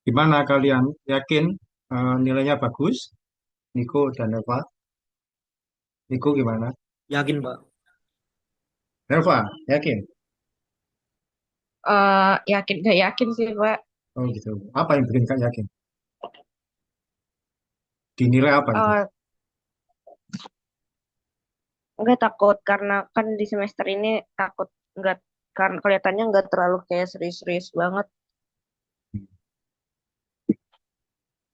Gimana kalian yakin nilainya bagus? Niko dan Eva. Niko gimana? Yakin, Pak. Eva, yakin? Yakin gak yakin sih Pak. Oh gitu. Apa yang bikin kak yakin? Dinilai apa itu? Eh nggak takut karena kan di semester ini takut nggak karena kelihatannya nggak terlalu kayak serius-serius banget.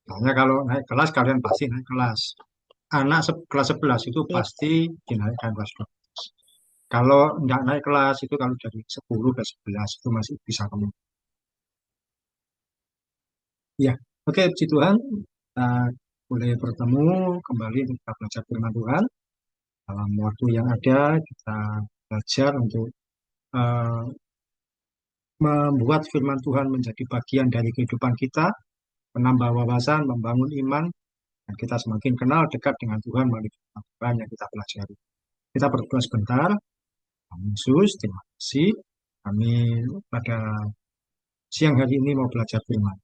Soalnya kalau naik kelas kalian pasti naik kelas. Anak kelas 11 itu Iya. pasti dinaikkan kelas 12. Kalau nggak naik kelas itu kalau dari 10 ke 11 itu masih bisa kamu. Ya, oke puji Tuhan. Kita boleh bertemu kembali untuk kita belajar firman Tuhan. Dalam waktu yang ada kita belajar untuk eh, membuat firman Tuhan menjadi bagian dari kehidupan kita, menambah wawasan, membangun iman, dan kita semakin kenal dekat dengan Tuhan melalui firman Tuhan yang kita pelajari. Kita berdoa sebentar. Tuhan Yesus, terima kasih. Kami pada siang hari ini mau belajar firman.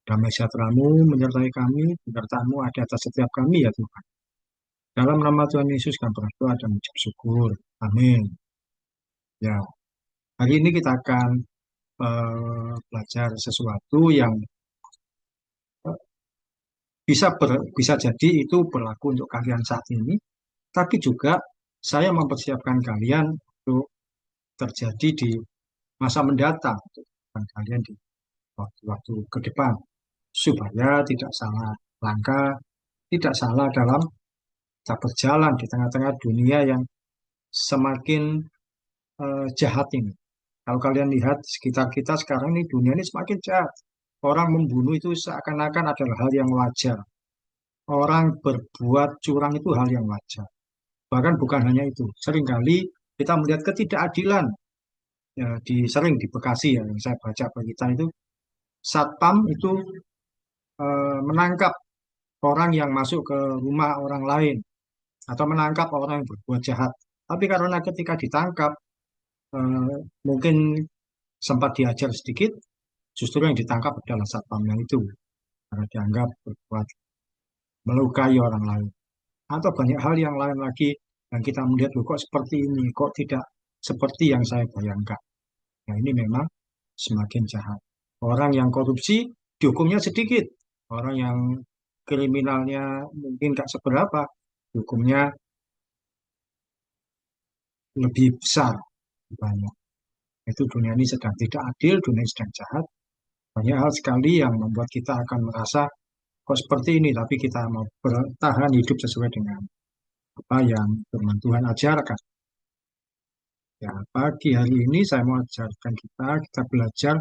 Damai sejahtera-Mu menyertai kami, penyertaan-Mu ada atas setiap kami ya Tuhan. Dalam nama Tuhan Yesus kami berdoa dan mengucap syukur. Amin. Ya, hari ini kita akan belajar sesuatu yang bisa jadi itu berlaku untuk kalian saat ini, tapi juga saya mempersiapkan kalian untuk terjadi di masa mendatang, untuk kalian di waktu-waktu ke depan, supaya tidak salah langkah, tidak salah dalam kita berjalan di tengah-tengah dunia yang semakin jahat ini. Kalau kalian lihat sekitar kita sekarang ini, dunia ini semakin jahat. Orang membunuh itu seakan-akan adalah hal yang wajar. Orang berbuat curang itu hal yang wajar. Bahkan bukan hanya itu, seringkali kita melihat ketidakadilan ya, sering di Bekasi ya, yang saya baca berita itu, satpam itu menangkap orang yang masuk ke rumah orang lain atau menangkap orang yang berbuat jahat. Tapi karena ketika ditangkap, eh, mungkin sempat diajar sedikit, justru yang ditangkap adalah satpamnya itu karena dianggap berbuat melukai orang lain. Atau banyak hal yang lain lagi yang kita melihat, loh, kok seperti ini, kok tidak seperti yang saya bayangkan. Nah, ini memang semakin jahat. Orang yang korupsi dihukumnya sedikit. Orang yang kriminalnya mungkin gak seberapa, hukumnya lebih besar. Banyak. Itu dunia ini sedang tidak adil, dunia ini sedang jahat. Banyak hal sekali yang membuat kita akan merasa kok seperti ini, tapi kita mau bertahan hidup sesuai dengan apa yang firman Tuhan ajarkan. Ya, pagi hari ini saya mau ajarkan kita belajar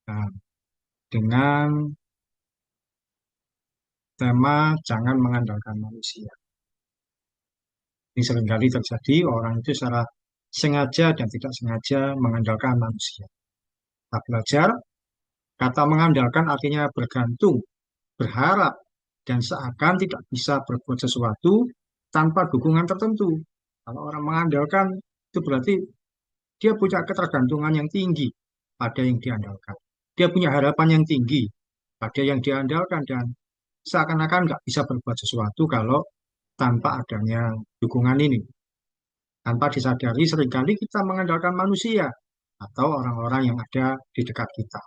nah, dengan tema jangan mengandalkan manusia. Ini seringkali terjadi orang itu secara sengaja dan tidak sengaja mengandalkan manusia. Kita belajar, kata mengandalkan artinya bergantung, berharap, dan seakan tidak bisa berbuat sesuatu tanpa dukungan tertentu. Kalau orang mengandalkan, itu berarti dia punya ketergantungan yang tinggi pada yang diandalkan. Dia punya harapan yang tinggi pada yang diandalkan dan seakan-akan nggak bisa berbuat sesuatu kalau tanpa adanya dukungan ini. Tanpa disadari seringkali kita mengandalkan manusia atau orang-orang yang ada di dekat kita.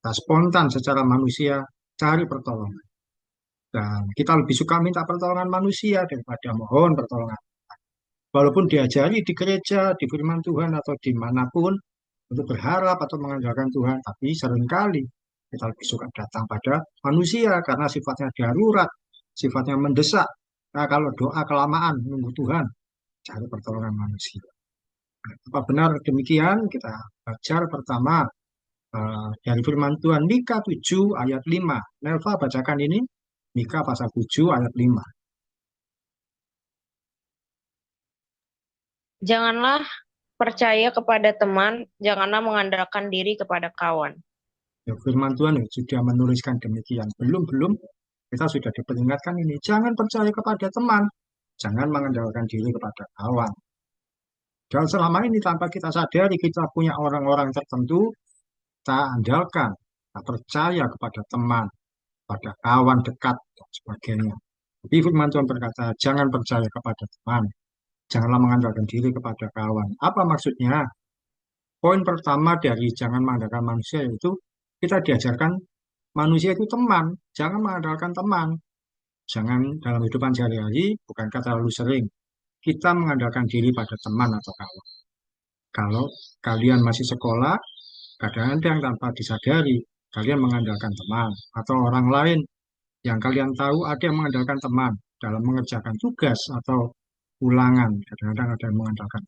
Kita spontan secara manusia cari pertolongan. Dan kita lebih suka minta pertolongan manusia daripada mohon pertolongan. Walaupun diajari di gereja, di firman Tuhan atau dimanapun untuk berharap atau mengandalkan Tuhan, tapi seringkali kita lebih suka datang pada manusia karena sifatnya darurat, sifatnya mendesak. Nah, kalau doa kelamaan menunggu Tuhan, cari pertolongan manusia. Apa benar demikian? Kita belajar pertama dari firman Tuhan Mika 7 ayat 5. Nelva bacakan ini. Mika pasal 7 ayat 5. Janganlah percaya kepada teman, janganlah mengandalkan diri kepada kawan. Ya, firman Tuhan ya, sudah menuliskan demikian. Belum-belum kita sudah diperingatkan ini. Jangan percaya kepada teman. Jangan mengandalkan diri kepada kawan. Dan selama ini tanpa kita sadari kita punya orang-orang tertentu, kita andalkan, kita percaya kepada teman, pada kawan dekat, dan sebagainya. Tapi firman Tuhan berkata, jangan percaya kepada teman, janganlah mengandalkan diri kepada kawan. Apa maksudnya? Poin pertama dari jangan mengandalkan manusia yaitu kita diajarkan manusia itu teman, jangan mengandalkan teman. Jangan dalam kehidupan sehari-hari, bukankah terlalu sering kita mengandalkan diri pada teman atau kawan. Kalau kalian masih sekolah, kadang-kadang tanpa disadari, kalian mengandalkan teman atau orang lain yang kalian tahu ada yang mengandalkan teman dalam mengerjakan tugas atau ulangan. Kadang-kadang ada yang mengandalkan.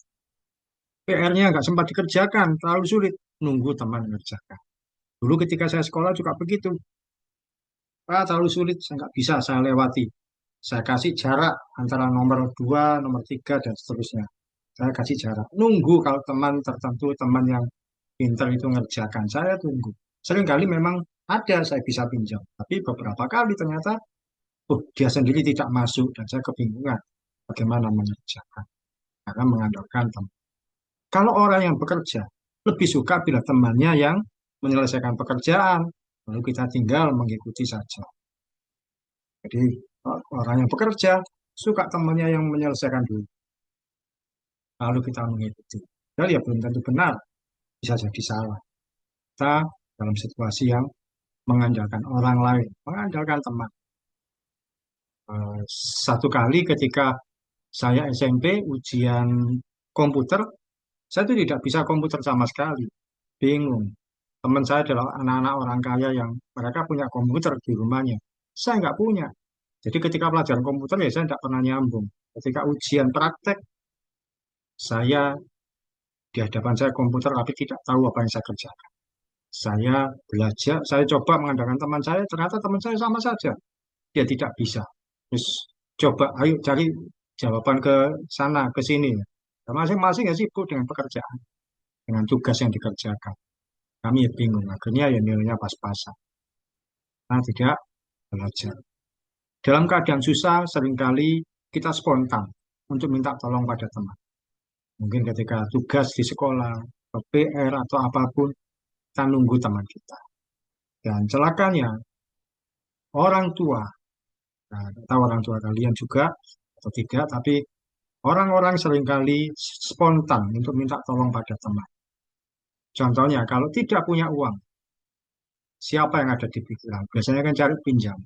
PR-nya nggak sempat dikerjakan, terlalu sulit, nunggu teman mengerjakan. Dulu ketika saya sekolah juga begitu. Terlalu sulit, saya nggak bisa saya lewati. Saya kasih jarak antara nomor 2, nomor 3, dan seterusnya. Saya kasih jarak. Nunggu kalau teman tertentu, teman yang pintar itu ngerjakan. Saya tunggu. Seringkali memang ada saya bisa pinjam. Tapi beberapa kali ternyata, oh dia sendiri tidak masuk. Dan saya kebingungan bagaimana mengerjakan. Karena mengandalkan teman. Kalau orang yang bekerja, lebih suka bila temannya yang menyelesaikan pekerjaan. Lalu kita tinggal mengikuti saja. Jadi orang yang bekerja suka temannya yang menyelesaikan dulu. Lalu kita mengikuti. Dan ya belum tentu benar, bisa jadi salah. Kita dalam situasi yang mengandalkan orang lain, mengandalkan teman. Eh, Satu kali ketika saya SMP ujian komputer, saya itu tidak bisa komputer sama sekali. Bingung. Teman saya adalah anak-anak orang kaya yang mereka punya komputer di rumahnya. Saya nggak punya. Jadi ketika pelajaran komputer ya saya tidak pernah nyambung. Ketika ujian praktek, saya di hadapan saya komputer tapi tidak tahu apa yang saya kerjakan. Saya belajar, saya coba mengandalkan teman saya, ternyata teman saya sama saja. Dia tidak bisa. Terus coba, ayo cari jawaban ke sana, ke sini. Dan masing-masing ya sibuk dengan pekerjaan, dengan tugas yang dikerjakan. Kami ya bingung, akhirnya ya nilainya pas-pasan. Nah, tidak belajar. Dalam keadaan susah, seringkali kita spontan untuk minta tolong pada teman. Mungkin ketika tugas di sekolah, atau PR, atau apapun, kita nunggu teman kita. Dan celakanya, orang tua, nah, tidak tahu orang tua kalian juga atau tidak, tapi orang-orang seringkali spontan untuk minta tolong pada teman. Contohnya, kalau tidak punya uang, siapa yang ada di pikiran? Biasanya kan cari pinjam.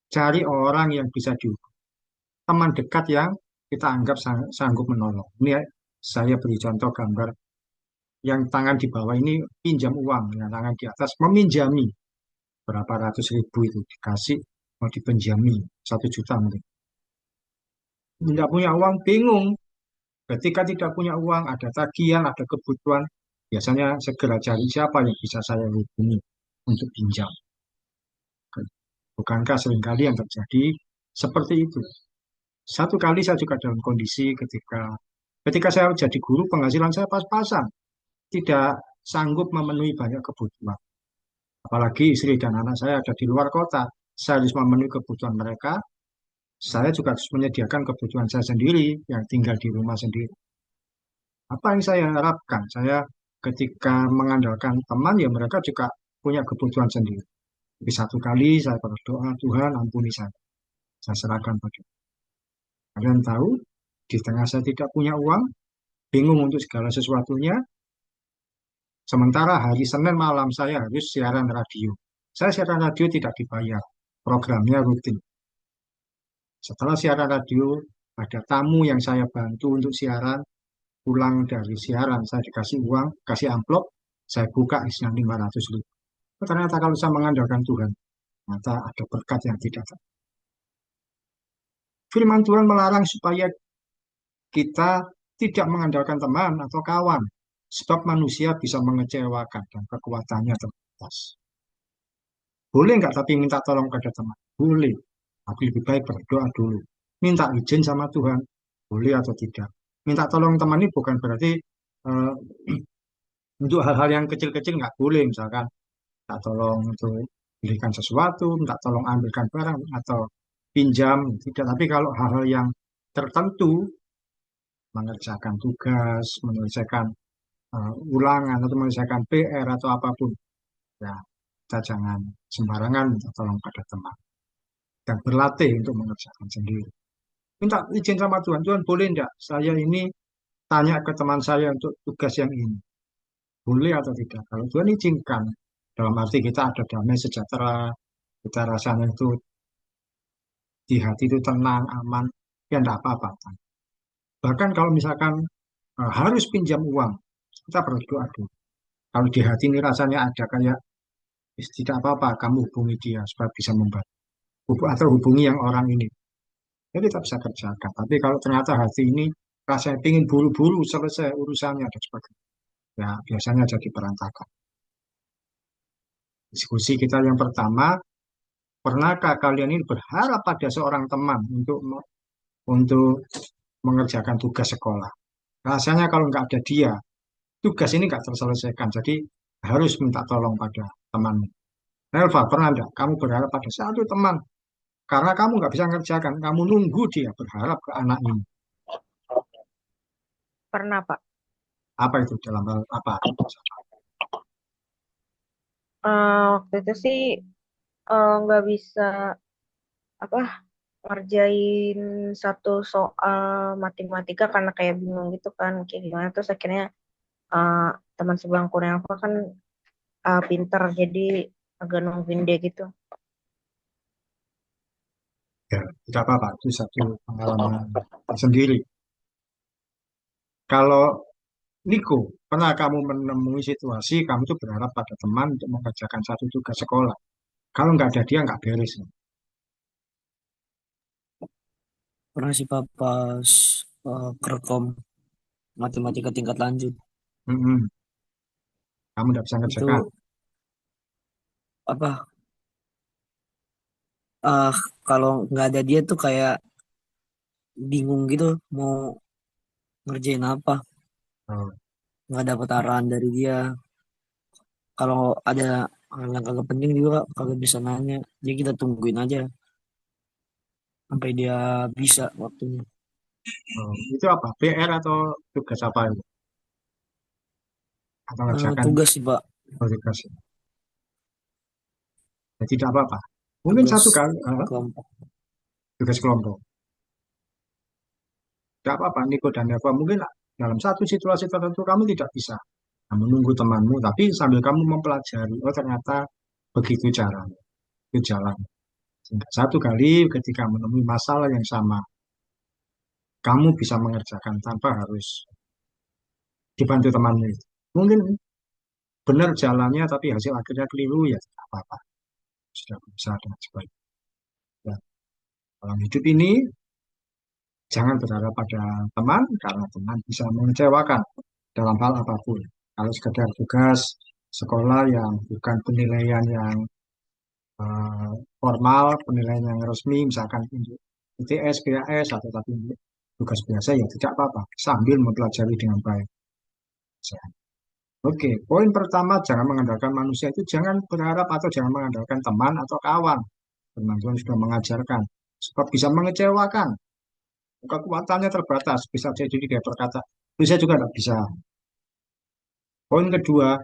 Cari orang yang bisa dihubungi. Teman dekat yang kita anggap sanggup menolong. Ini ya, saya beri contoh gambar yang tangan di bawah ini pinjam uang, yang tangan di atas meminjami berapa ratus ribu itu dikasih mau dipinjami 1 juta mungkin. Tidak punya uang, bingung. Ketika tidak punya uang, ada tagihan, ada kebutuhan, biasanya segera cari siapa yang bisa saya hubungi untuk pinjam. Bukankah seringkali yang terjadi seperti itu? Satu kali saya juga dalam kondisi ketika saya jadi guru, penghasilan saya pas-pasan, tidak sanggup memenuhi banyak kebutuhan. Apalagi istri dan anak saya ada di luar kota, saya harus memenuhi kebutuhan mereka. Saya juga harus menyediakan kebutuhan saya sendiri yang tinggal di rumah sendiri. Apa yang saya harapkan? Saya ketika mengandalkan teman, ya mereka juga punya kebutuhan sendiri. Tapi satu kali saya berdoa, Tuhan ampuni saya serahkan pada kalian tahu, di tengah saya tidak punya uang, bingung untuk segala sesuatunya, sementara hari Senin malam saya harus siaran radio. Saya siaran radio tidak dibayar, programnya rutin. Setelah siaran radio, ada tamu yang saya bantu untuk siaran, pulang dari siaran, saya dikasih uang, kasih amplop, saya buka isinya 500 ribu. Ternyata kalau saya mengandalkan Tuhan, ternyata ada berkat yang tidak. Firman Tuhan melarang supaya kita tidak mengandalkan teman atau kawan, sebab manusia bisa mengecewakan dan kekuatannya terbatas. Boleh nggak tapi minta tolong pada teman? Boleh. Tapi lebih baik berdoa dulu. Minta izin sama Tuhan. Boleh atau tidak. Minta tolong teman ini bukan berarti eh, untuk hal-hal yang kecil-kecil nggak boleh. Misalkan minta tolong untuk belikan sesuatu, minta tolong ambilkan barang, atau pinjam. Tidak. Tapi kalau hal-hal yang tertentu, mengerjakan tugas, menyelesaikan ulangan atau menyelesaikan PR atau apapun, ya kita jangan sembarangan minta tolong pada teman dan berlatih untuk mengerjakan sendiri. Minta izin sama Tuhan, Tuhan boleh enggak saya ini tanya ke teman saya untuk tugas yang ini, boleh atau tidak? Kalau Tuhan izinkan, dalam arti kita ada damai sejahtera, kita rasanya itu di hati itu tenang, aman, ya enggak apa-apa. Bahkan kalau misalkan harus pinjam uang, kita berdoa dulu. Kalau di hati ini rasanya ada kayak, tidak apa-apa, kamu hubungi dia supaya bisa membantu. Atau hubungi yang orang ini. Ya kita bisa kerjakan. Tapi kalau ternyata hati ini rasanya ingin buru-buru selesai urusannya dan sebagainya, ya biasanya jadi berantakan. Diskusi kita yang pertama, pernahkah kalian ini berharap pada seorang teman untuk mengerjakan tugas sekolah? Rasanya kalau nggak ada dia, tugas ini nggak terselesaikan. Jadi harus minta tolong pada temanmu. Elva, pernah enggak kamu berharap pada satu teman karena kamu nggak bisa ngerjakan, kamu nunggu dia berharap ke anak ini. Pernah, Pak. Apa itu dalam hal apa? Waktu itu sih nggak bisa apa ngerjain satu soal matematika karena kayak bingung gitu kan kayak gimana terus akhirnya eh, teman sebangkunya aku kan pinter jadi agak nungguin dia gitu. Ya, tidak apa-apa, itu satu pengalaman sendiri. Kalau Niko, pernah kamu menemui situasi kamu tuh berharap pada teman untuk mengerjakan satu tugas sekolah. Kalau nggak ada dia nggak beres. Pernah sih Pak pas kerkom matematika tingkat lanjut Mm-mm. Kamu nggak bisa ngerjakan. itu apa ah kalau nggak ada dia tuh kayak bingung gitu mau ngerjain apa, Oh, nggak dapat arahan dari dia. Kalau ada hal yang kagak penting juga kagak bisa nanya, jadi kita tungguin aja sampai dia bisa waktunya. itu apa? PR atau tugas apa itu? Atau ngerjakan Tugas sih Pak, tugas? Ya, tidak apa-apa. Mungkin tugas satu kali kelompok. tugas kelompok. Tidak apa-apa, Niko dan Eva. Mungkin dalam satu situasi tertentu kamu tidak bisa menunggu temanmu, tapi sambil kamu mempelajari, oh ternyata begitu caranya, itu jalan. Sehingga satu kali ketika menemui masalah yang sama, kamu bisa mengerjakan tanpa harus dibantu temanmu itu. Mungkin benar jalannya, tapi hasil akhirnya keliru, ya tidak apa-apa. Sudah berusaha dengan sebaik. Ya, dalam hidup ini, jangan berharap pada teman, karena teman bisa mengecewakan dalam hal apapun. Kalau sekedar tugas sekolah yang bukan penilaian yang eh, formal, penilaian yang resmi, misalkan untuk ITS, PAS, atau tapi untuk tugas biasa, ya tidak apa-apa, sambil mempelajari dengan baik. Oke, poin pertama, jangan mengandalkan manusia itu, jangan berharap atau jangan mengandalkan teman atau kawan. Teman-teman sudah mengajarkan, sebab bisa mengecewakan. Kekuatannya terbatas, bisa jadi dia berkata, bisa juga tidak bisa. Poin kedua,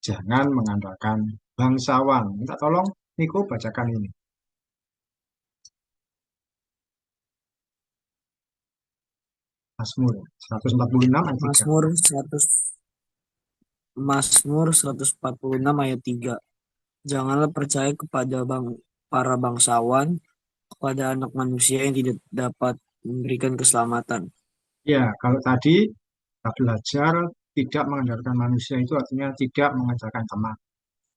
jangan mengandalkan bangsawan. Minta tolong, Niko bacakan ini. Mazmur 146 ayat 3. Mazmur 146 ayat 3. Janganlah percaya kepada para bangsawan, kepada anak manusia yang tidak dapat memberikan keselamatan. Ya, kalau tadi kita belajar tidak mengandalkan manusia itu artinya tidak mengandalkan teman.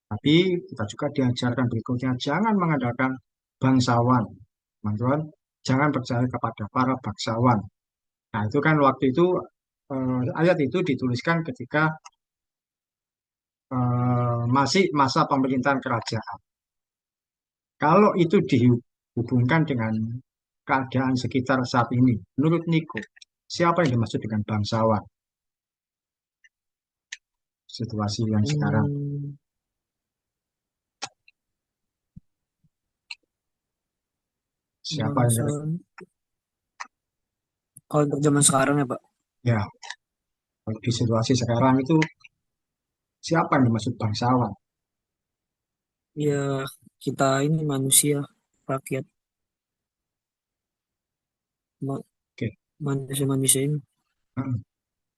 Tapi kita juga diajarkan berikutnya, jangan mengandalkan bangsawan. Teman-teman, jangan percaya kepada para bangsawan. Nah, itu kan waktu itu ayat itu dituliskan ketika masih masa pemerintahan kerajaan. Kalau itu dihubungkan dengan keadaan sekitar saat ini, menurut Niko, siapa yang dimaksud dengan bangsawan? Situasi yang sekarang. Hmm, Siapa yang bangsawan. Kalau untuk zaman sekarang ya Pak, Ya, kalau di situasi sekarang itu siapa yang dimaksud bangsawan? Ya kita ini manusia, rakyat, ma- Oke. manusia-manusia ini. Hmm.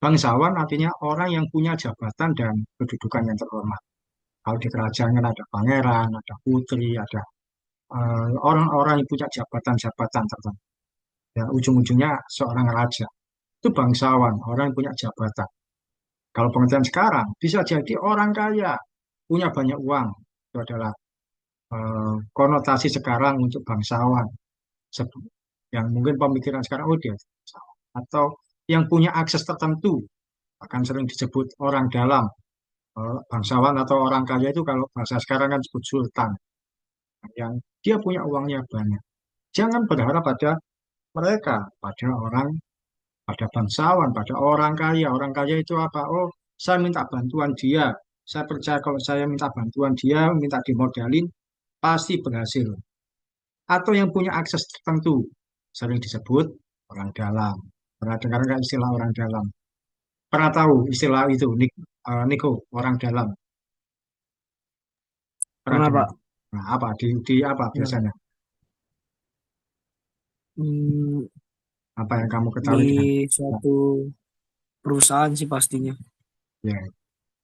Bangsawan artinya orang yang punya jabatan dan kedudukan yang terhormat. Kalau di kerajaan kan ada pangeran, ada putri, ada orang-orang yang punya jabatan-jabatan tertentu. Ya, ujung-ujungnya seorang raja. Itu bangsawan, orang yang punya jabatan. Kalau pengertian sekarang, bisa jadi orang kaya, punya banyak uang. Itu adalah konotasi sekarang untuk bangsawan. Yang mungkin pemikiran sekarang, oh dia bangsawan. Atau yang punya akses tertentu, akan sering disebut orang dalam. Bangsawan atau orang kaya itu kalau bahasa sekarang kan disebut sultan. Yang dia punya uangnya banyak. Jangan berharap pada mereka, pada orang, pada bangsawan, pada orang kaya. Orang kaya itu apa? Oh, saya minta bantuan dia. Saya percaya kalau saya minta bantuan dia, minta dimodalin, pasti berhasil. Atau yang punya akses tertentu, sering disebut orang dalam. Pernah dengar nggak istilah orang dalam? Pernah tahu istilah itu, Niko, orang dalam? Pernah Pernah dengar? Pak? Nah, apa? Di apa Ya. biasanya? Hmm, Apa yang kamu di ketahui dengan? Nah, suatu perusahaan sih pastinya. ya.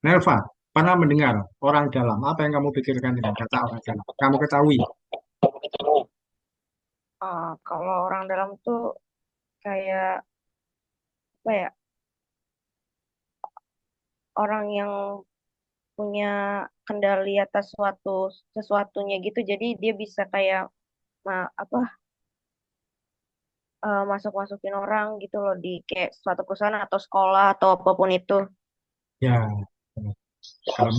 Nelva, pernah mendengar orang dalam? Apa yang kamu pikirkan dengan kata orang dalam? Kamu ketahui? Kalau orang dalam tuh kayak apa ya? Orang yang punya kendali atas sesuatunya gitu. Jadi dia bisa kayak apa masuk-masukin orang gitu loh di kayak suatu perusahaan atau sekolah atau apapun itu. Ya, kalau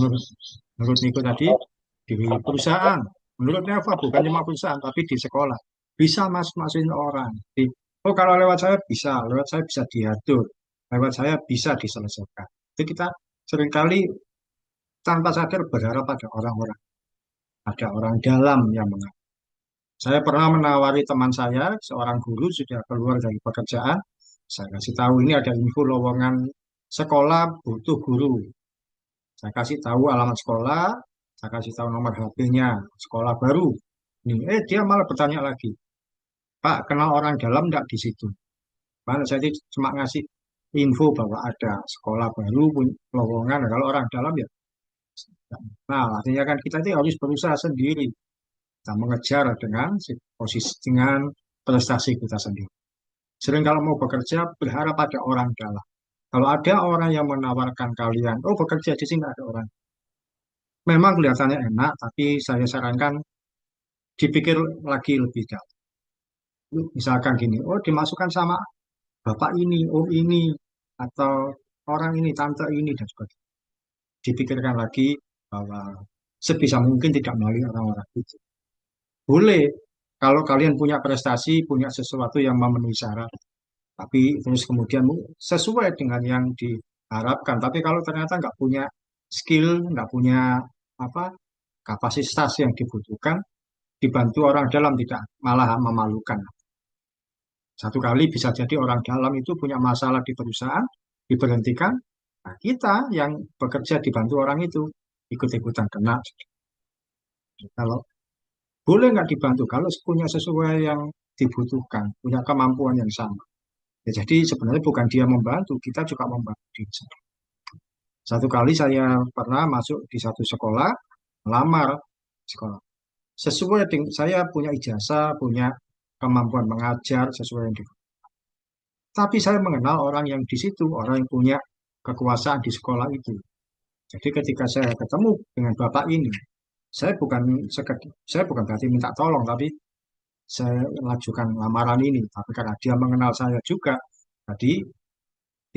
menurut Niko tadi, di perusahaan, menurut Nelva bukan cuma perusahaan, tapi di sekolah. Bisa masukin orang. Oh, kalau lewat saya bisa diatur, lewat saya bisa diselesaikan. Jadi kita seringkali tanpa sadar berharap pada orang-orang. Ada orang dalam yang mengatur. Saya pernah menawari teman saya, seorang guru sudah keluar dari pekerjaan. Saya kasih tahu ini ada info lowongan sekolah butuh guru. Saya kasih tahu alamat sekolah, saya kasih tahu nomor HP-nya, sekolah baru. Nih, dia malah bertanya lagi, Pak, kenal orang dalam enggak di situ? Mana saya cuma ngasih info bahwa ada sekolah baru, lowongan. Kalau orang dalam ya, nah artinya kan kita itu harus berusaha sendiri. Kita mengejar dengan posisi dengan prestasi kita sendiri. Sering kalau mau bekerja berharap ada orang dalam. Kalau ada orang yang menawarkan kalian, oh bekerja di sini ada orang. Memang kelihatannya enak, tapi saya sarankan dipikir lagi lebih jauh. Misalkan gini, oh dimasukkan sama bapak ini, om ini, atau orang ini, tante ini, dan sebagainya. Dipikirkan lagi bahwa sebisa mungkin tidak melalui orang-orang itu. Boleh, kalau kalian punya prestasi, punya sesuatu yang memenuhi syarat, tapi terus kemudian sesuai dengan yang diharapkan. Tapi kalau ternyata nggak punya skill, nggak punya apa kapasitas yang dibutuhkan, dibantu orang dalam tidak malah memalukan. Satu kali bisa jadi orang dalam itu punya masalah di perusahaan, diberhentikan. Nah, kita yang bekerja dibantu orang itu ikut-ikutan kena. Kalau boleh nggak dibantu, kalau punya sesuai yang dibutuhkan, punya kemampuan yang sama. Ya, jadi sebenarnya bukan dia membantu, kita juga membantu diri sendiri. Satu kali saya pernah masuk di satu sekolah, melamar sekolah. Sesuai dengan saya punya ijazah, punya kemampuan mengajar sesuai yang tapi saya mengenal orang yang di situ, orang yang punya kekuasaan di sekolah itu. Jadi ketika saya ketemu dengan bapak ini, saya bukan berarti minta tolong, tapi saya lajukan lamaran ini. Tapi karena dia mengenal saya juga, jadi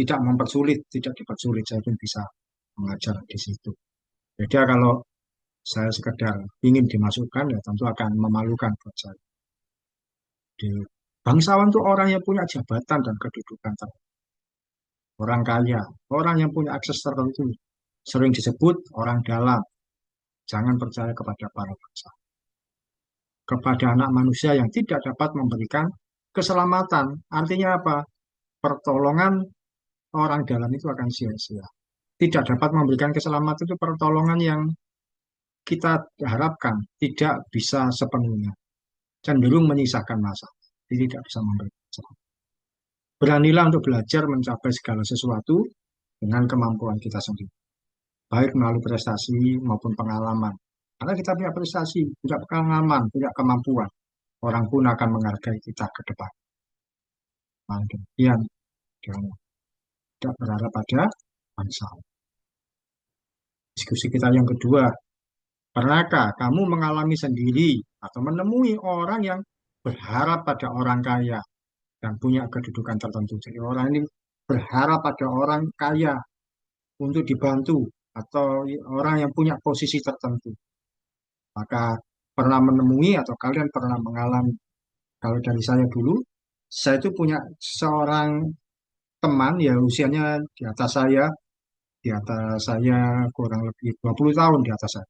tidak dipersulit, saya pun bisa mengajar di situ. Jadi kalau saya sekedar ingin dimasukkan, ya tentu akan memalukan buat saya. Di bangsawan itu orang yang punya jabatan dan kedudukan orang kaya, orang yang punya akses tertentu, sering disebut orang dalam. Jangan percaya kepada para bangsa, kepada anak manusia yang tidak dapat memberikan keselamatan. Artinya apa? Pertolongan orang dalam itu akan sia-sia. Tidak dapat memberikan keselamatan itu pertolongan yang kita harapkan tidak bisa sepenuhnya, cenderung menyisakan masalah, jadi tidak bisa memberikan keselamatan. Beranilah untuk belajar mencapai segala sesuatu dengan kemampuan kita sendiri, baik melalui prestasi maupun pengalaman. Karena kita punya prestasi, punya pengalaman, punya kemampuan, orang pun akan menghargai kita ke depan. Nah, demikian, tidak berharap pada bangsa. Diskusi kita yang kedua, pernahkah kamu mengalami sendiri atau menemui orang yang berharap pada orang kaya dan punya kedudukan tertentu? Jadi orang ini berharap pada orang kaya untuk dibantu atau orang yang punya posisi tertentu. Maka pernah menemui atau kalian pernah mengalami, kalau dari saya dulu, saya itu punya seorang teman ya usianya di atas saya kurang lebih 20 tahun di atas saya.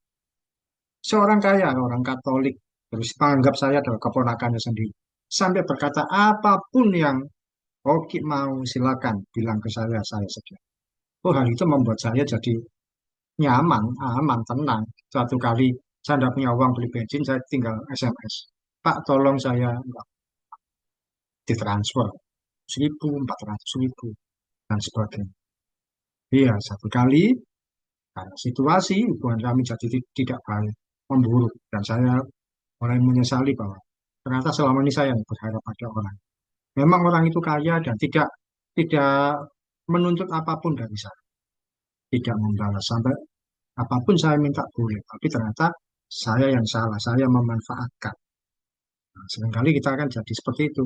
Seorang kaya, orang Katolik, terus menganggap saya adalah keponakannya sendiri. Sampai berkata, apapun yang Oki mau silakan bilang ke saya sedia. Oh, hal itu membuat saya jadi nyaman, aman, tenang. Suatu kali saya tidak punya uang beli bensin, saya tinggal SMS. Pak, tolong saya ditransfer 1.000, 400.000, dan sebagainya. Iya, satu kali karena situasi hubungan kami jadi tidak baik, memburuk, dan saya mulai menyesali bahwa ternyata selama ini saya yang berharap pada orang. Memang orang itu kaya dan tidak menuntut apapun dari saya, tidak membalas sampai apapun saya minta boleh, tapi ternyata saya yang salah, saya memanfaatkan. Nah, seringkali kita akan jadi seperti itu,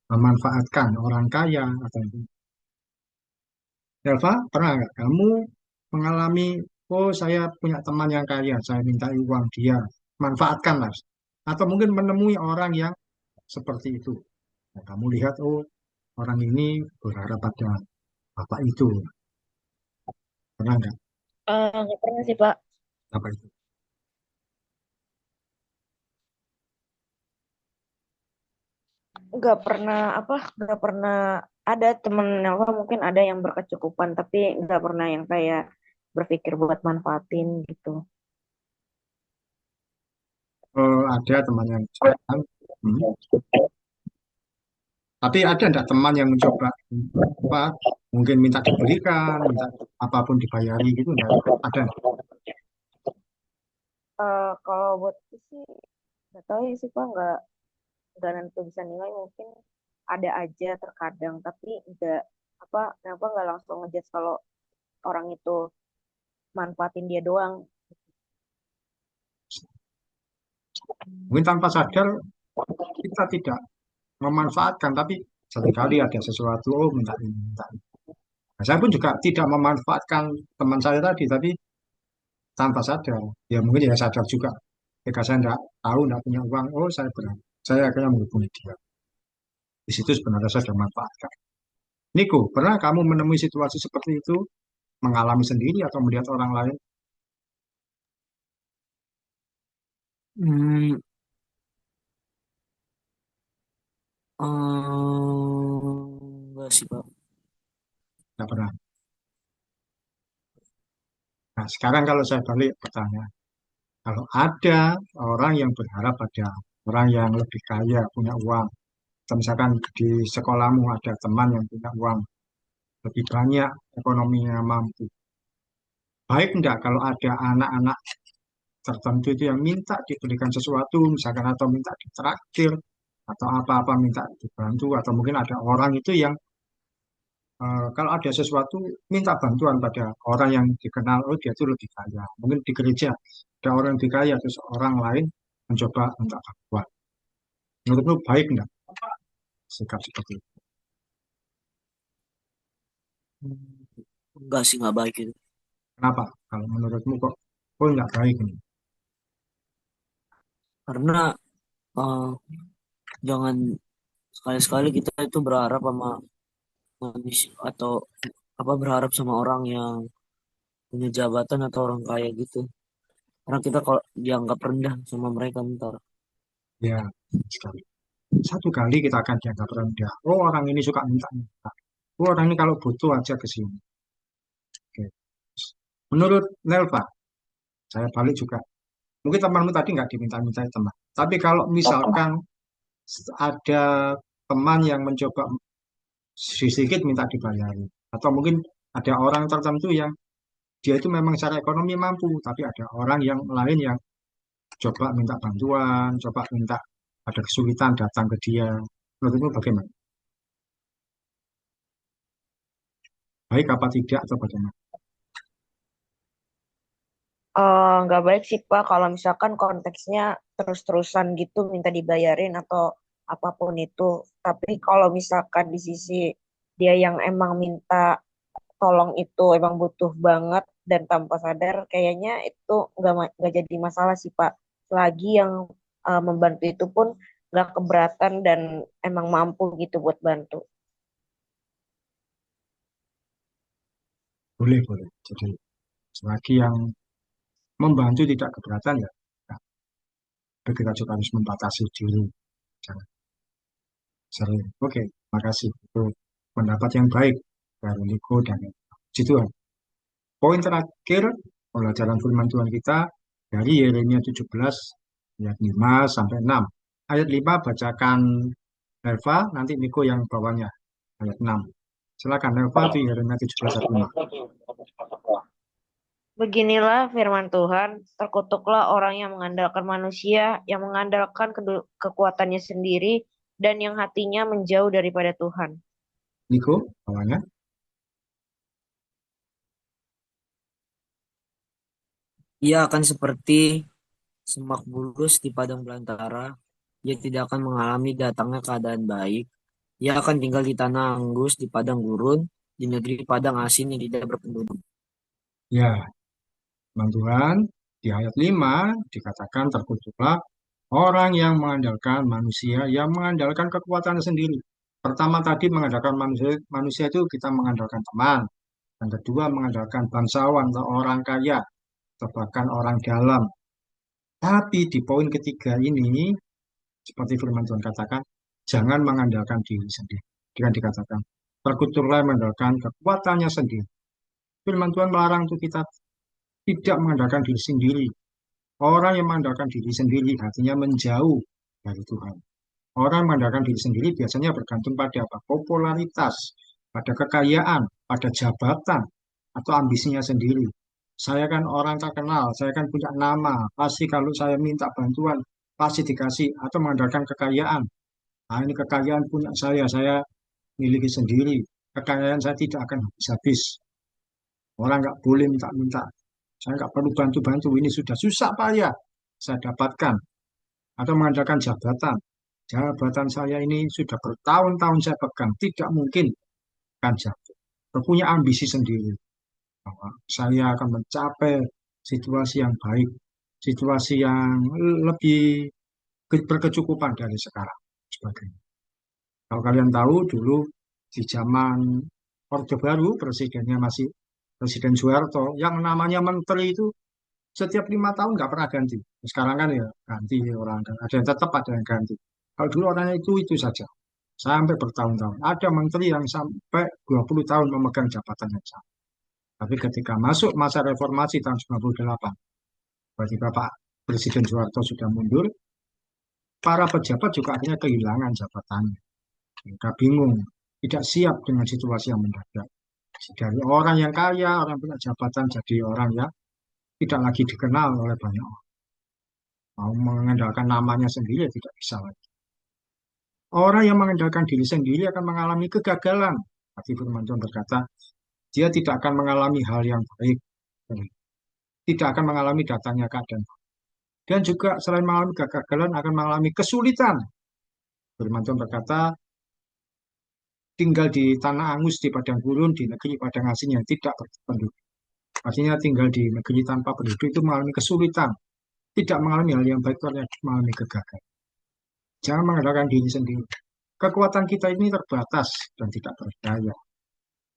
memanfaatkan orang kaya atau itu. Elva, pernah nggak kamu mengalami, oh saya punya teman yang kaya, saya minta uang dia, manfaatkan lah. Atau mungkin menemui orang yang seperti itu. Nah, kamu lihat, oh orang ini berharap pada bapak itu. Pernah nggak? Nggak pernah sih, Pak. Apa itu? Nggak pernah ada temen Nelva mungkin ada yang berkecukupan, tapi nggak pernah yang kayak berpikir buat manfaatin gitu. Ada teman yang sekarang, hmm. Tapi ada enggak teman yang mencoba apa? Mungkin minta dibelikan, minta apapun dibayari gitu enggak? Ada enggak? Kalau buat itu sih nggak tahu ya sih Pak, nggak nentu bisa nilai, mungkin ada aja terkadang, tapi nggak kenapa nggak langsung ngejudge kalau orang itu manfaatin dia doang. Mungkin tanpa sadar kita tidak memanfaatkan, tapi seringkali ada sesuatu, oh minta ini, minta ini. Nah, saya pun juga tidak memanfaatkan teman saya tadi, tapi tanpa sadar. Ya mungkin ya sadar juga. Ketika saya tidak tahu, tidak punya uang, oh saya benar. Saya akhirnya menghubungi dia. Di situ sebenarnya saya sudah manfaatkan. Niko, pernah kamu menemui situasi seperti itu? Mengalami sendiri atau melihat orang lain? Hmm, enggak sih Pak. Tidak pernah. Nah, sekarang kalau saya balik bertanya, kalau ada orang yang berharap pada orang yang lebih kaya, punya uang, atau misalkan di sekolahmu ada teman yang punya uang lebih banyak, ekonominya mampu. Baik enggak kalau ada anak-anak tertentu itu yang minta diberikan sesuatu, misalkan atau minta ditraktir, atau apa-apa minta dibantu, atau mungkin ada orang itu yang kalau ada sesuatu minta bantuan pada orang yang dikenal, oh dia itu lebih kaya. Mungkin di gereja ada orang yang lebih kaya, terus orang lain mencoba minta bantuan. Menurutmu baik enggak sikap seperti itu? Enggak sih, nggak baik itu. Kenapa? Kalau menurutmu kok enggak baik ini? Karena eh, jangan sekali-sekali kita itu berharap sama manusia atau apa berharap sama orang yang punya jabatan atau orang kaya gitu. Karena kita kalau dianggap rendah sama mereka ntar. Ya, sekali. Satu kali kita akan dianggap rendah. Oh, orang ini suka minta-minta. Oh, orang ini kalau butuh aja ke sini. Oke. Menurut Nelva, saya balik juga. Mungkin temanmu tadi nggak diminta-minta teman. Tapi kalau misalkan ada teman yang mencoba sedikit minta dibayari, atau mungkin ada orang tertentu yang dia itu memang secara ekonomi mampu, tapi ada orang yang lain yang coba minta bantuan, coba minta ada kesulitan datang ke dia. Menurutmu bagaimana? Baik apa tidak atau bagaimana? Nggak baik sih Pak kalau misalkan konteksnya terus-terusan gitu minta dibayarin atau apapun itu. Tapi kalau misalkan di sisi dia yang emang minta tolong itu emang butuh banget dan tanpa sadar, kayaknya itu nggak jadi masalah sih Pak. Selagi yang membantu itu pun nggak keberatan dan emang mampu gitu buat bantu. Boleh, boleh. Jadi selagi yang membantu tidak keberatan ya, nah, tapi kita juga harus membatasi diri. Jangan sering. Oke, makasih. Itu pendapat yang baik dari Niko dan Puji Tuhan. Poin terakhir pelajaran firman Tuhan kita dari Yeremia 17 ayat 5 sampai 6. Ayat 5 bacakan Nelva, nanti Niko yang bawahnya ayat 6. Silakan Nelva di Yeremia 17 ayat 5. Beginilah firman Tuhan, terkutuklah orang yang mengandalkan manusia, yang mengandalkan kekuatannya sendiri, dan yang hatinya menjauh daripada Tuhan. Niko, bawahnya. Ia akan seperti semak bulus di padang belantara. Ia tidak akan mengalami datangnya keadaan baik. Ia akan tinggal di tanah anggus, di padang gurun, di negeri padang asin yang tidak berpenduduk. Ya, teman Tuhan, di ayat 5 dikatakan terkutuklah orang yang mengandalkan manusia, yang mengandalkan kekuatannya sendiri. Pertama tadi mengandalkan manusia, manusia itu kita mengandalkan teman. Yang kedua mengandalkan bangsawan atau orang kaya, atau bahkan orang dalam. Tapi di poin ketiga ini, seperti firman Tuhan katakan, jangan mengandalkan diri sendiri. Dengan dikatakan, terkutuklah mengandalkan kekuatannya sendiri. Firman Tuhan melarang untuk kita tidak mengandalkan diri sendiri. Orang yang mengandalkan diri sendiri hatinya menjauh dari Tuhan. Orang mengandalkan diri sendiri biasanya bergantung pada apa? Popularitas, pada kekayaan, pada jabatan, atau ambisinya sendiri. Saya kan orang terkenal, saya kan punya nama, pasti kalau saya minta bantuan, pasti dikasih, atau mengandalkan kekayaan. Nah, ini kekayaan punya saya miliki sendiri. Kekayaan saya tidak akan habis-habis. Orang nggak boleh minta-minta. Saya nggak perlu bantu-bantu, ini sudah susah payah saya dapatkan. Atau mengandalkan jabatan. Jabatan saya ini sudah bertahun-tahun saya pegang, tidak mungkin kan jatuh. Saya punya ambisi sendiri bahwa saya akan mencapai situasi yang baik, situasi yang lebih berkecukupan dari sekarang. Sebagainya. Kalau kalian tahu dulu di zaman Orde Baru, presidennya masih Presiden Soeharto, yang namanya menteri itu setiap 5 tahun nggak pernah ganti. Sekarang kan ya ganti orang, ada yang tetap ada yang ganti. Kalau dulu orangnya itu saja, sampai bertahun-tahun. Ada menteri yang sampai 20 tahun memegang jabatan yang sama. Tapi ketika masuk masa reformasi tahun 98, tiba-tiba Pak Presiden Soeharto sudah mundur, para pejabat juga akhirnya kehilangan jabatannya. Mereka bingung, tidak siap dengan situasi yang mendadak. Dari orang yang kaya, orang punya jabatan, jadi orang yang tidak lagi dikenal oleh banyak orang. Mau mengandalkan namanya sendiri ya tidak bisa lagi. Orang yang mengandalkan diri sendiri akan mengalami kegagalan. Tapi firman Tuhan berkata, dia tidak akan mengalami hal yang baik. Tidak akan mengalami datangnya keadaan. Dan juga selain mengalami kegagalan akan mengalami kesulitan. Firman Tuhan berkata, tinggal di tanah angus, di padang gurun, di negeri padang asin yang tidak berpenduduk. Artinya tinggal di negeri tanpa penduduk itu mengalami kesulitan. Tidak mengalami hal yang baik, itu mengalami kegagalan. Jangan mengandalkan diri sendiri. Kekuatan kita ini terbatas dan tidak berdaya.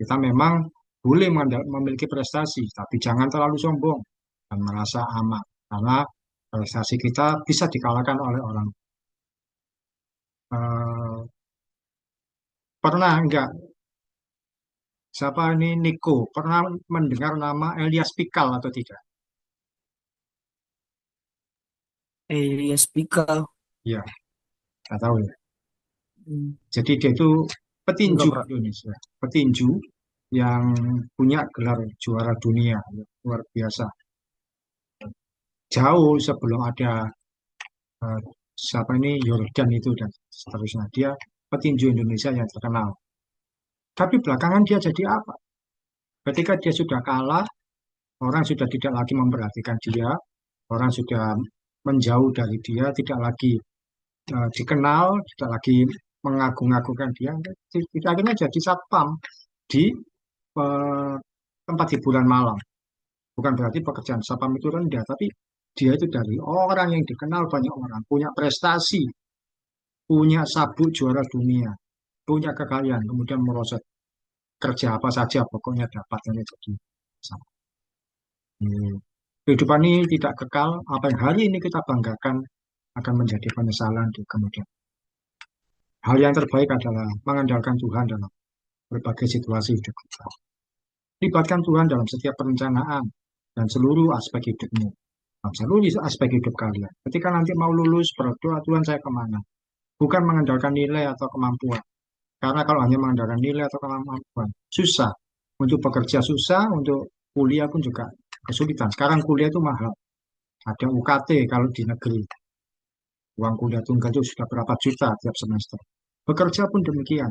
Kita memang boleh memiliki prestasi, tapi jangan terlalu sombong dan merasa aman. Karena prestasi kita bisa dikalahkan oleh orang. Eh, pernah enggak Siapa ini Niko? Pernah mendengar nama Elias Pikal atau tidak? Elias Pikal. Ya, nggak tahu ya. Hmm, Jadi dia itu enggak, petinju Bro. Indonesia, petinju yang punya gelar juara dunia, ya, luar biasa. Jauh sebelum ada eh, siapa ini Yordan itu dan seterusnya, dia petinju Indonesia yang terkenal. Tapi belakangan dia jadi apa? Ketika dia sudah kalah, orang sudah tidak lagi memperhatikan dia, orang sudah menjauh dari dia, tidak lagi dikenal, tidak lagi mengagung-agungkan dia. Akhirnya jadi satpam di eh, tempat hiburan malam. Bukan berarti pekerjaan satpam itu rendah, tapi dia itu dari orang yang dikenal banyak orang, punya prestasi, punya sabuk juara dunia, punya kekayaan, kemudian merosot kerja apa saja, pokoknya dapatnya jadi sama. Kehidupan ini tidak kekal, apa yang hari ini kita banggakan akan menjadi penyesalan di kemudian. Hal yang terbaik adalah mengandalkan Tuhan dalam berbagai situasi hidup kita. Libatkan Tuhan dalam setiap perencanaan dan seluruh aspek hidupmu. Dalam seluruh aspek hidup kalian. Ketika nanti mau lulus, berdoa Tuhan saya kemana? Bukan mengandalkan nilai atau kemampuan. Karena kalau hanya mengandalkan nilai atau kemampuan, susah. Untuk bekerja susah, untuk kuliah pun juga kesulitan. Sekarang kuliah itu mahal. Ada UKT kalau di negeri. Uang kuliah tunggal itu sudah berapa juta tiap semester. Bekerja pun demikian.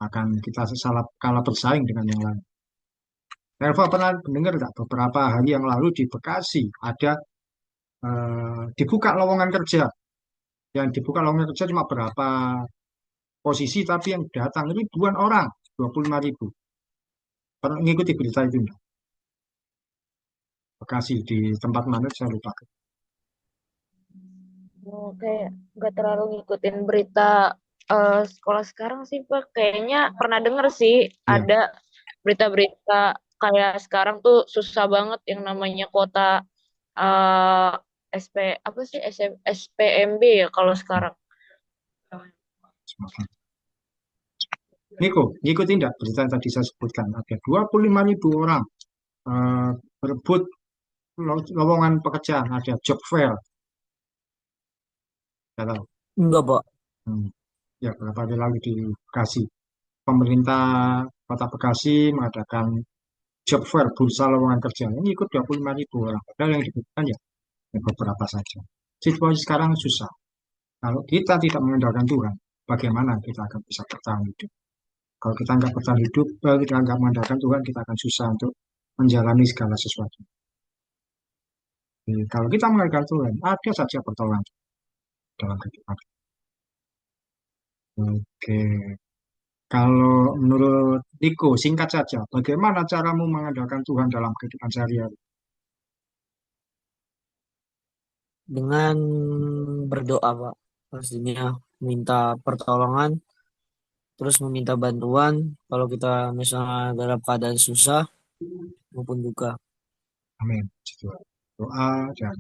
Akan kita salah kalah bersaing dengan yang lain. Elva pernah mendengar nggak beberapa hari yang lalu di Bekasi ada dibuka lowongan kerja. Yang dibuka lowongan kerja cuma berapa posisi, tapi yang datang ribuan orang, 25.000. Pernah ngikuti berita itu enggak? Bekasi di tempat mana saya lupa. Oke, nggak terlalu ngikutin berita sekolah sekarang sih, Pak. Kayaknya pernah denger sih Ya, ada berita-berita kayak sekarang tuh susah banget yang namanya kuota eh SP apa sih SPMB ya kalau sekarang. semakin. Niko, ngikutin enggak berita yang tadi saya sebutkan? Ada 25.000 orang eh, berebut lowongan pekerjaan, ada job fair. Nggak tahu. Enggak, Pak. Hmm. Ya, beberapa hari lalu di Bekasi. Pemerintah Kota Bekasi mengadakan job fair bursa lowongan kerja. Ini ikut 25.000 orang. Padahal yang dibutuhkan ya beberapa saja. Situasi sekarang susah. Kalau kita tidak mengandalkan Tuhan, bagaimana kita akan bisa bertahan hidup? Kalau kita nggak bertahan hidup, kita nggak mengandalkan Tuhan, kita akan susah untuk menjalani segala sesuatu. Jadi, kalau kita mengandalkan Tuhan, ada saja pertolongan dalam kehidupan. Oke, kalau menurut Niko, singkat saja, bagaimana caramu mengandalkan Tuhan dalam kehidupan sehari-hari? Dengan berdoa, Pak. Pastinya minta pertolongan, terus meminta bantuan kalau kita misalnya dalam keadaan susah maupun duka. Amin. Gitu. Doa dan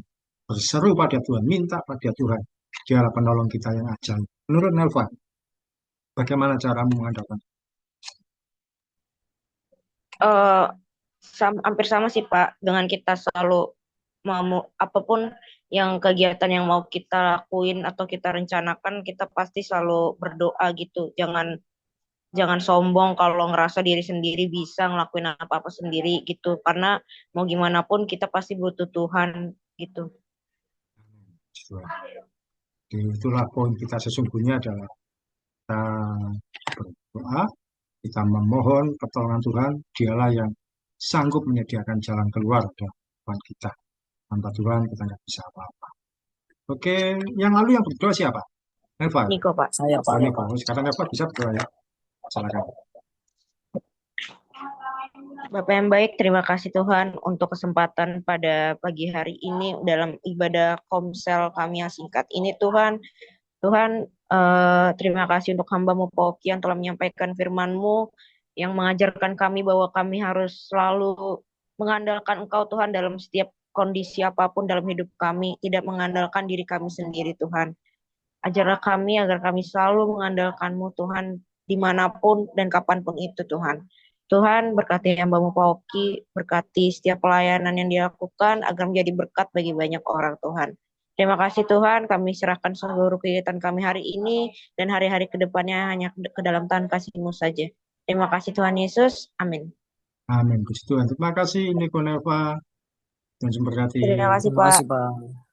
berseru pada Tuhan, minta pada Tuhan. Dialah penolong kita yang ajaib. Menurut Nelva, bagaimana caramu mengandalkan? eh Hampir sama sih Pak, dengan kita selalu mau apapun yang kegiatan yang mau kita lakuin atau kita rencanakan, kita pasti selalu berdoa gitu. Jangan jangan sombong kalau ngerasa diri sendiri bisa ngelakuin apa-apa sendiri gitu. Karena mau gimana pun kita pasti butuh Tuhan gitu. Gitu. Jadi itulah poin kita sesungguhnya adalah kita berdoa, kita memohon pertolongan Tuhan, dialah yang sanggup menyediakan jalan keluar dalam kehidupan kita. Tanpa Tuhan kita nggak bisa apa-apa. Oke, yang lalu yang berdoa siapa? Eva. Niko Pak. Saya, Oh, Pak. Niko. Sekarang Eva bisa berdoa ya. Silakan. Bapak yang baik, terima kasih Tuhan untuk kesempatan pada pagi hari ini dalam ibadah komsel kami yang singkat ini Tuhan. Tuhan, terima kasih untuk hamba-Mu Pak Oki yang telah menyampaikan firman-Mu yang mengajarkan kami bahwa kami harus selalu mengandalkan Engkau Tuhan dalam setiap kondisi apapun dalam hidup kami, tidak mengandalkan diri kami sendiri Tuhan. Ajarlah kami agar kami selalu mengandalkan-Mu Tuhan dimanapun dan kapanpun itu Tuhan. Tuhan berkati hambamu Pak Oki, berkati setiap pelayanan yang dilakukan agar menjadi berkat bagi banyak orang Tuhan. Terima kasih Tuhan, kami serahkan seluruh kegiatan kami hari ini dan hari-hari ke depannya hanya ke dalam tangan kasih-Mu saja. Terima kasih Tuhan Yesus, amin. Amin. Puji Tuhan. Terima kasih Niko Neva. Tuhan memberkati. Terima kasih Terima Pak. kasih Pak.